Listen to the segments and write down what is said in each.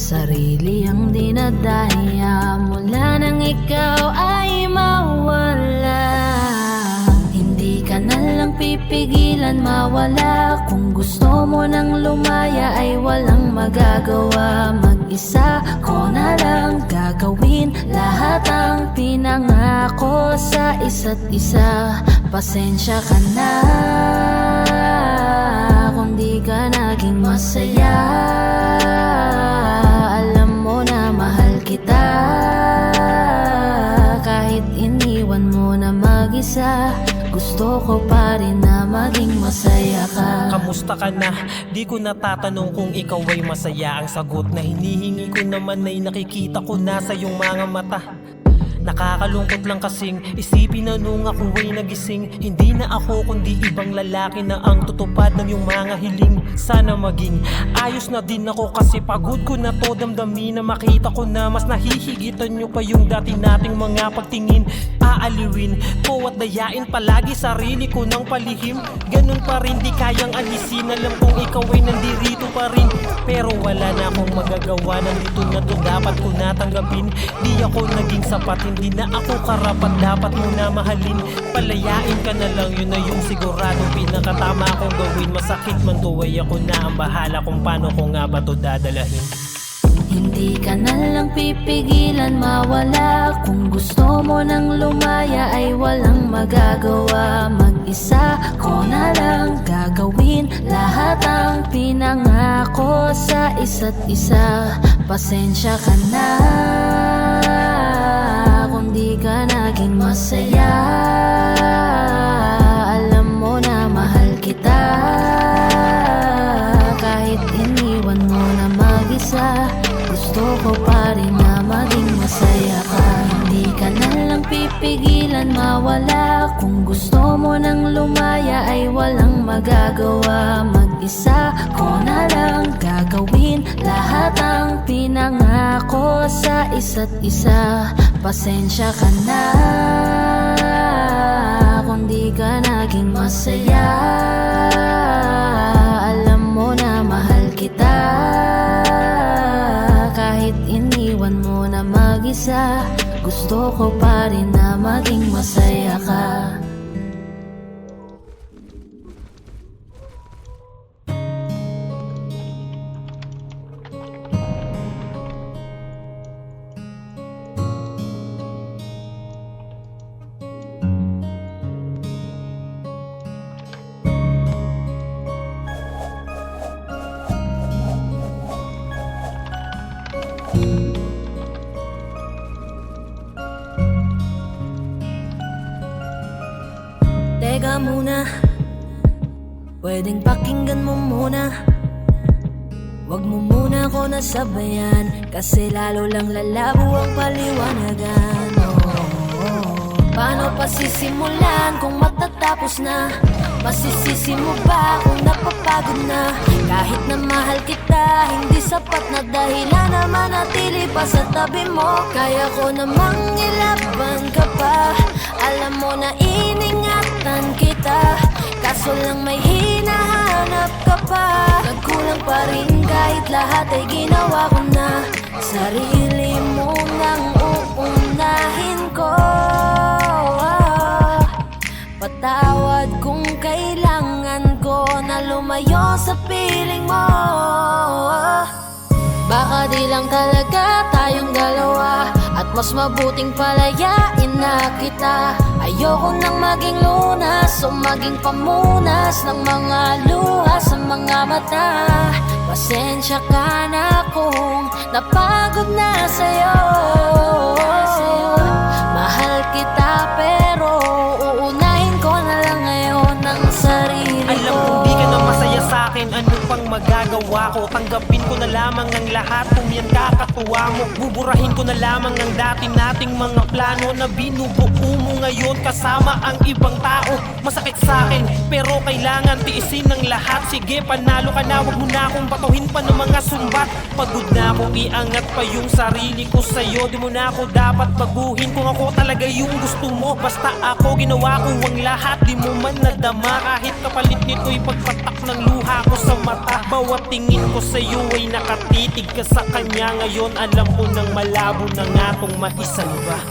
sarili ang dinadaya mula nang ikaw ay mawala. Hindi ka na lang pipigilan mawala. Kung gusto mo nang lumaya ay walang magagawa. Mag-isa ko na lang gagawin lahat ang pinangako sa isa't isa. Pasensya ka na kung di ka naging masaya. Alam mo na mahal kita, kahit iniwan mo na mag-isa. Gusto ko pa rin na maging masaya ka. Kamusta ka na? Di ko natatanong kung ikaw ay masaya. Ang sagot na hinihingi ko naman ay nakikita ko na sa iyong mga mata. Nakakalungkot lang kasing isipin na nung ako ay nagising, hindi na ako kundi ibang lalaki na ang tutupad ng iyong mga hiling. Sana maging ayos na din ako kasi pagod ko na to damdamin na makita ko na mas nahihigitan nyo pa yung dati nating mga pagtingin. Aaliwin ko at dayain palagi sarili ko ng palihim. Ganun pa rin di kayang alisin. Alam kong ikaw ay nandirito pa rin, pero wala na akong magagawa. Nandito na to, dapat ko natanggapin. Di ako naging sapat, hindi na ako karapat, dapat mo na mahalin. Palayain ka na lang, yun na yung siguradong pinakatama kong gawin. Masakit man to ay ako na ang bahala kung paano ko nga ba to dadalahin. Hindi ka na lang pipigilan mawala. Kung gusto mo nang lumaya ay walang magagawa. Mag-isa ko na lang gagawin lahat ang pinangako sa isa't isa. Pasensya ka na kung di ka naging masaya. Alam mo na mahal kita, kahit iniwan mo na mag-isa. Gusto ko pa rin na maging masaya ka. Hindi ka na lang pipigilan mawala. Kung gusto mo nang lumaya ay walang magagawa. Mag-isa ko na lang gagawin lahat ang pinangako sa isa't isa. Pasensya ka na kung di ka naging masaya. Alam mo na mahal kita, kahit iniwan mo na mag-isa. Gusto ko pa rin na maging masaya ka. Teka muna, pwedeng pakinggan mo muna. Wag mo muna ako nasabayan, kasi lalo lang lalabo ang paliwanagan. Paano pa sisimulan kung matatapos na? Masisisi mo ba kung napapagod na? Kahit na mahal kita, hindi sapat na dahilan na manatili pa sa tabi mo. Kaya ko namang ilaban ka pa, alam mo na iningatan kita. Kaso lang may hinahanap ka pa. Nagkulang pa rin kahit lahat ay ginawa ko na. Sarili mo nang uunahin ko. Patawad kung kailangan ko na lumayo sa piling mo. Baka di lang talaga tayong dalawa, at mas mabuting palayain na kita. Ayoko nang maging lunas o maging pamunas ng mga luha sa mga mata. Pasensya ka na kung napagod na sa'yo. Mahal kita pero uunahin ko na lang ngayon ang sarili ko. Alam kong di ka na masaya sa'kin, ano pang magagawa ko? Tanggapin ko na lamang ang lahat kung yan kakatuwa mo. Buburahin ko na lamang ang dati nating mga plano na binubuo mo ngayon kasama ang ibang tao. Masakit sa'kin pero kailangan tiisin ng lahat. Sige, panalo ka na, wag mo na akong batuhin pa ng mga sumbat. Pagod na akong iangat pa yung sarili ko sa'yo. Di mo na ako dapat baguhin kung ako talaga yung gusto mo. Basta ako ginawa ko ang lahat, di mo man nadama. Kahit kapalit nito'y pagpatak ng luha ko sa mata. Bawat tinga tingin ko sa'yo ay nakatitig ka sa kanya. Ngayon alam mo nang malabo na nga tong maisalba.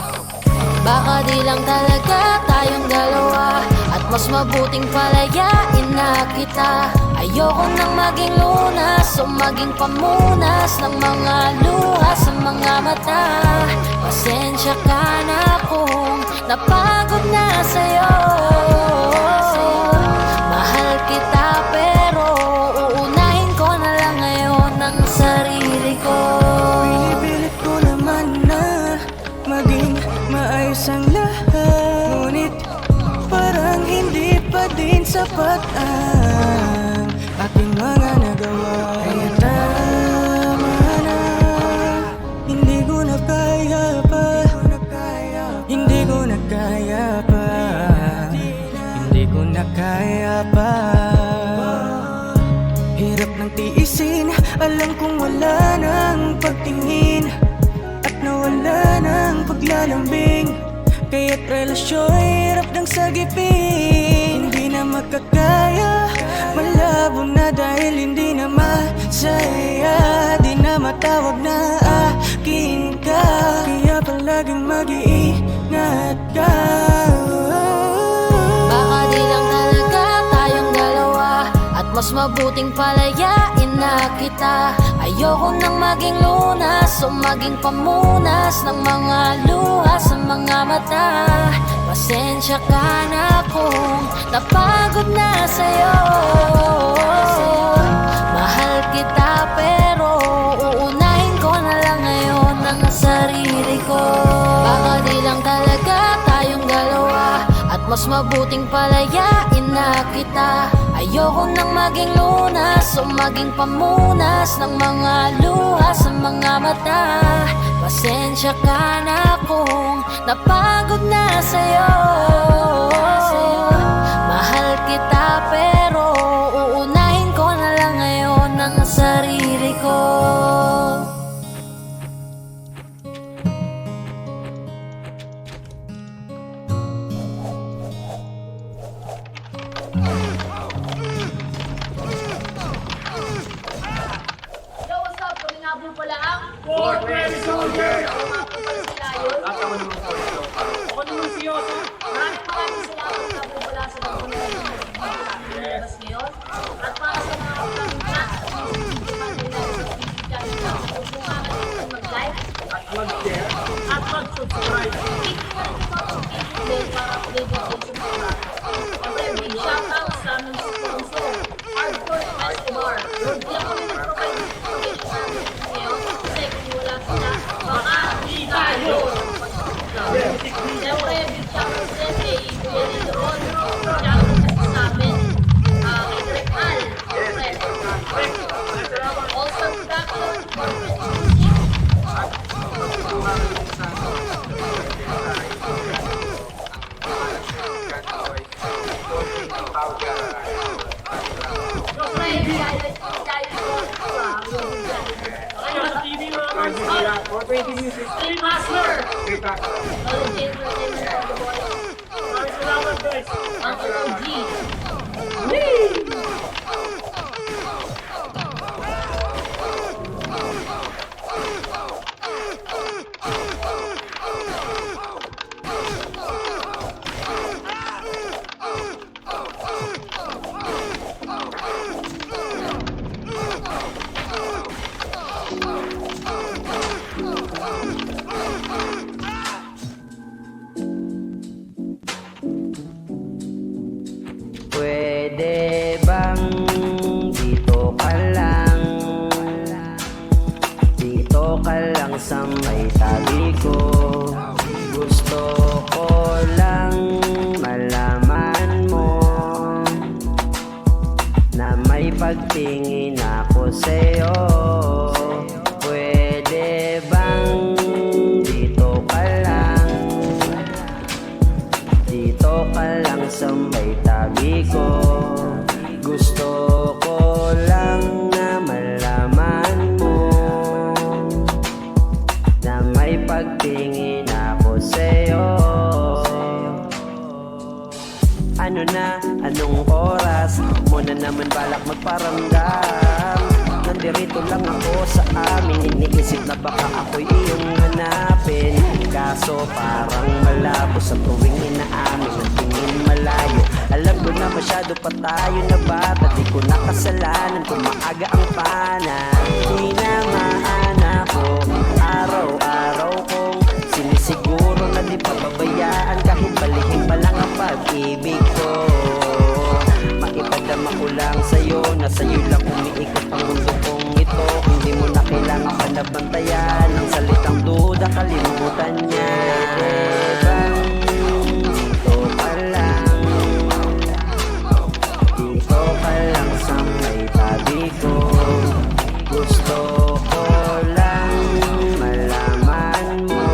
Baka di lang talaga tayong dalawa, at mas mabuting palayain na kita. Ayoko nang maging lunas o maging pamunas ng mga luha sa mga mata. Pasensya ka na kung napagod na sa'yo. Mahal kita pero uunahin ko na lang ngayon ang sarili ko. Pinipilit ko naman na maging maayos ang lahat, ngunit parang hindi pa din sapat ang ating mga nagawa. Kaya tama na, hindi ko na kaya pa, hindi ko na kaya pa, hindi ko na kaya pa. Hirap ng tiisin, alam kong wala nang pagtingin at nawala ng paglalambing. Kaya't relasyon hirap ng sagipin. Hindi na makakaya, malabo na dahil hindi na masaya. Di na matawag na akin ka, kaya palaging mag-iingat ka. Baka di lang talaga tayong dalawa, at mas mabuting palayain na kita. Ayoko nang maging lunas o maging pamunas ng mga luha sa mga mata. Pasensya ka na kung napagod na sa'yo. Mahal kita pero uunahin ko na lang ngayon ang sarili ko. Baka di lang talaga tayong dalawa, at mas mabuting palayain na kita. Ayoko nang maging lunas o maging pamunas ng mga luha sa mga mata. Pasensya ka na kung napagod na sa'yo. Mahal kita pero uunahin ko na lang ngayon ang sarili ko. Yo, what's up? Pagingabol pala ang Fort Ready Soldier! At ako naman po. Ako naman si Yoso. Maraming salamat na po pala sa pagpunod ng labas ngayon. At para sa mga upcoming plans at mga susunod na mag-like At mag-share. at mag-subscribe. Click mo rin yung notification bell para update mo sa mga plans. Siyempre, big shoutout sa aming sponsor, Hardcore Escobar. Hindi ako rin nag-provide ng information namin ngayon kasi kung wala sila, baka di tayo. Siyempre, big shoutout din kay Kuya Lidoron. Shoutout kasi sa amin. Kay Direk Al. Also, production corporate music. Fort Ready Music. Master! Kita. Uncle OG. Pwede bang dito ka lang? Dito ka lang sa may tabi ko. Gusto ko lang malaman mo na may pagtingin ako sa'yo. Pwede bang dito ka lang? Dito ka lang sa may tabi ko. Gusto ko lang na malaman mo na may pagtingin ako sa'yo. Ano na, anong oras mo na naman balak magparamdam? nandirito lang ako sa amin. Iniisip na baka ako'y iyong hanapin, kaso parang malabo sa tuwing inaamin ang tingin malayo. Alam ko na masyado pa tayo na bata, di ko nakasalanan kung maaga ang pana. Tinamaan ako, araw-araw kong sinisiguro na di pababayaan, kahit balikin pa lang ang pag-ibig ko. Maipadama ko lang sa'yo, na sa'yo lang umiikot ang mundo kong ito. Hindi mo na kailangan panabantayan ang salitang duda, kalimutan niya. Bang dito ka lang, dito ka lang sa may tabi ko. Gusto ko lang malaman mo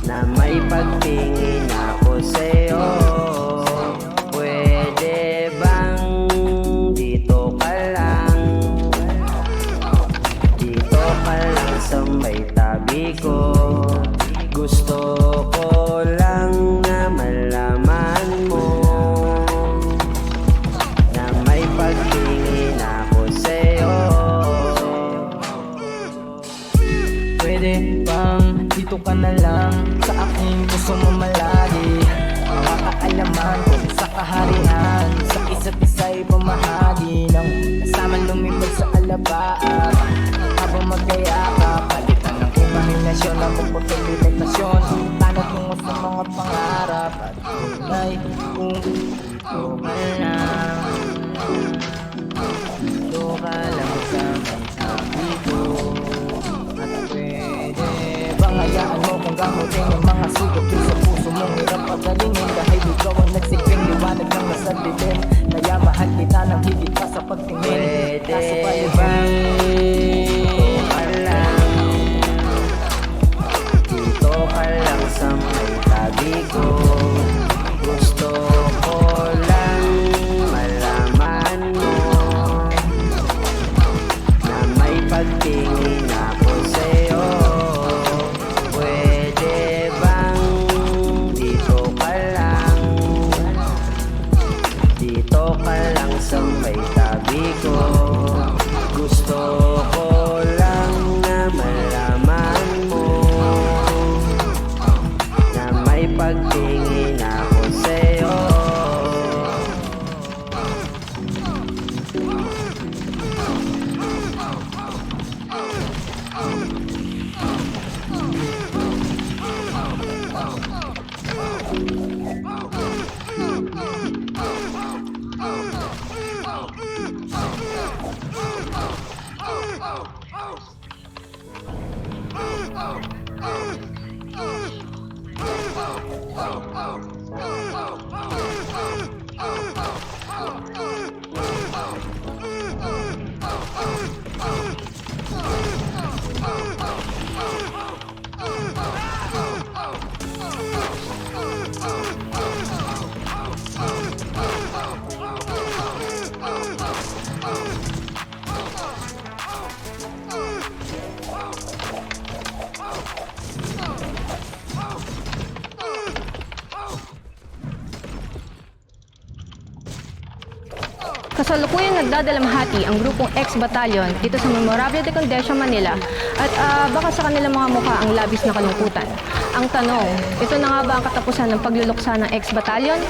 na may pagtingin ako sa'yo. Pwede bang dito ka lang, dito ka lang sa may tabi ko. Gusto ko lang na malaman mo na may pagtingin ako sa'yo. Pwede bang dito ka na lang sa aking puso mo malagi? Mga kaalaman ko sa kaharian, sa isa't isa'y pamahagi ng kasama lumipad sa alabaan. Habang magkayakap, palitan ng imahinasyon ang pagpapilitasyon, tanag mo sa mga pangarap at tunay kung ito ka lang, ito ka lang sa may tabi ko. At pwede bang hayaan mo kung gamutin ang mga sugat ko sa puso mong hirap pagalingin, dahil ikaw ang nagsilbing liwanag ng nasa dilim. Kaya mahal kita ng higit pa sa pagtingin. Kaso Pwede ba bang dito ka lang, dito ka lang sa may tabi ko. Gusto ko lang malaman mo na may pagtingin ako sa'yo. Pwede bang dito ka lang, dito ka lang sa may tabi ko. Gusto ko lang na malaman mo na may pagtingin ako sa'yo. Kasalukuyang nagdadalamhati ang grupong X-Battalion dito sa Memorable de Condesa, Manila at baka sa kanilang mga mukha ang labis na kalungkutan. Ang tanong, ito na nga ba ang katapusan ng pagluluksa ng X-Battalion?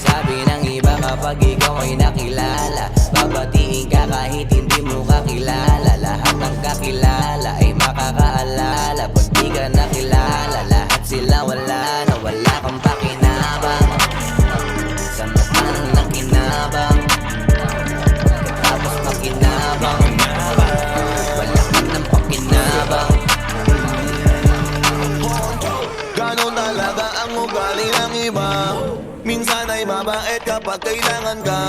Sabi ng iba kapag ikaw ay nakilala, babatiin ka kahit hindi mo kakilala. Lahat ng kakilala ay makakaalala. Pag di ka nakilala, lahat sila wala na wala kang pakinabang. Sa mata ng nakinabang, tapos makinabang, wala ka ng pakinabang. Ganon talaga ang ugali ng iba. Minsan ay mabait kapag kailangan ka,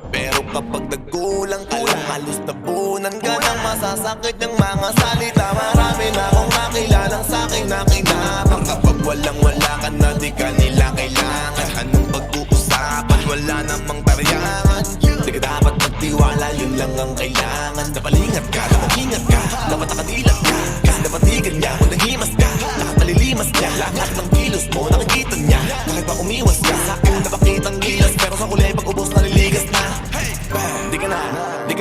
pero kapag nagkulang ka lang, halos napunan ka ng masasakit ng mga salita. Marami na akong nakilalang sa'king nakinabang. Kapag walang-wala ka na, di ka nila kailangan. Anong pag-uusapan, wala namang tariyangan. Di ka dapat magtiwala, yun lang ang kailangan. Napalingat ka, dapat ingat ka, dapat nakadilat ka. umiwas ka Sa akin napakitang gilas Pero sa kulay pag ubos naliligas na Di ka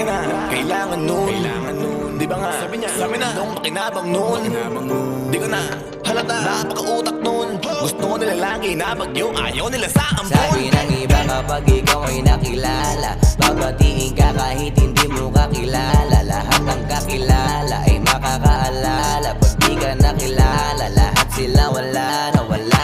na kailangan nun Di ba nga, sabi na nung makinabang nun Di ko na halata, napakautak nun Gusto nila lagi na bagyo, ayaw nila sa ampon Sabi ng iba kapag ikaw ay nakilala Babatiin ka kahit hindi mo kakilala Lahat ng kakilala ay makakaalala Pag di ka nakilala, lahat sila wala na wala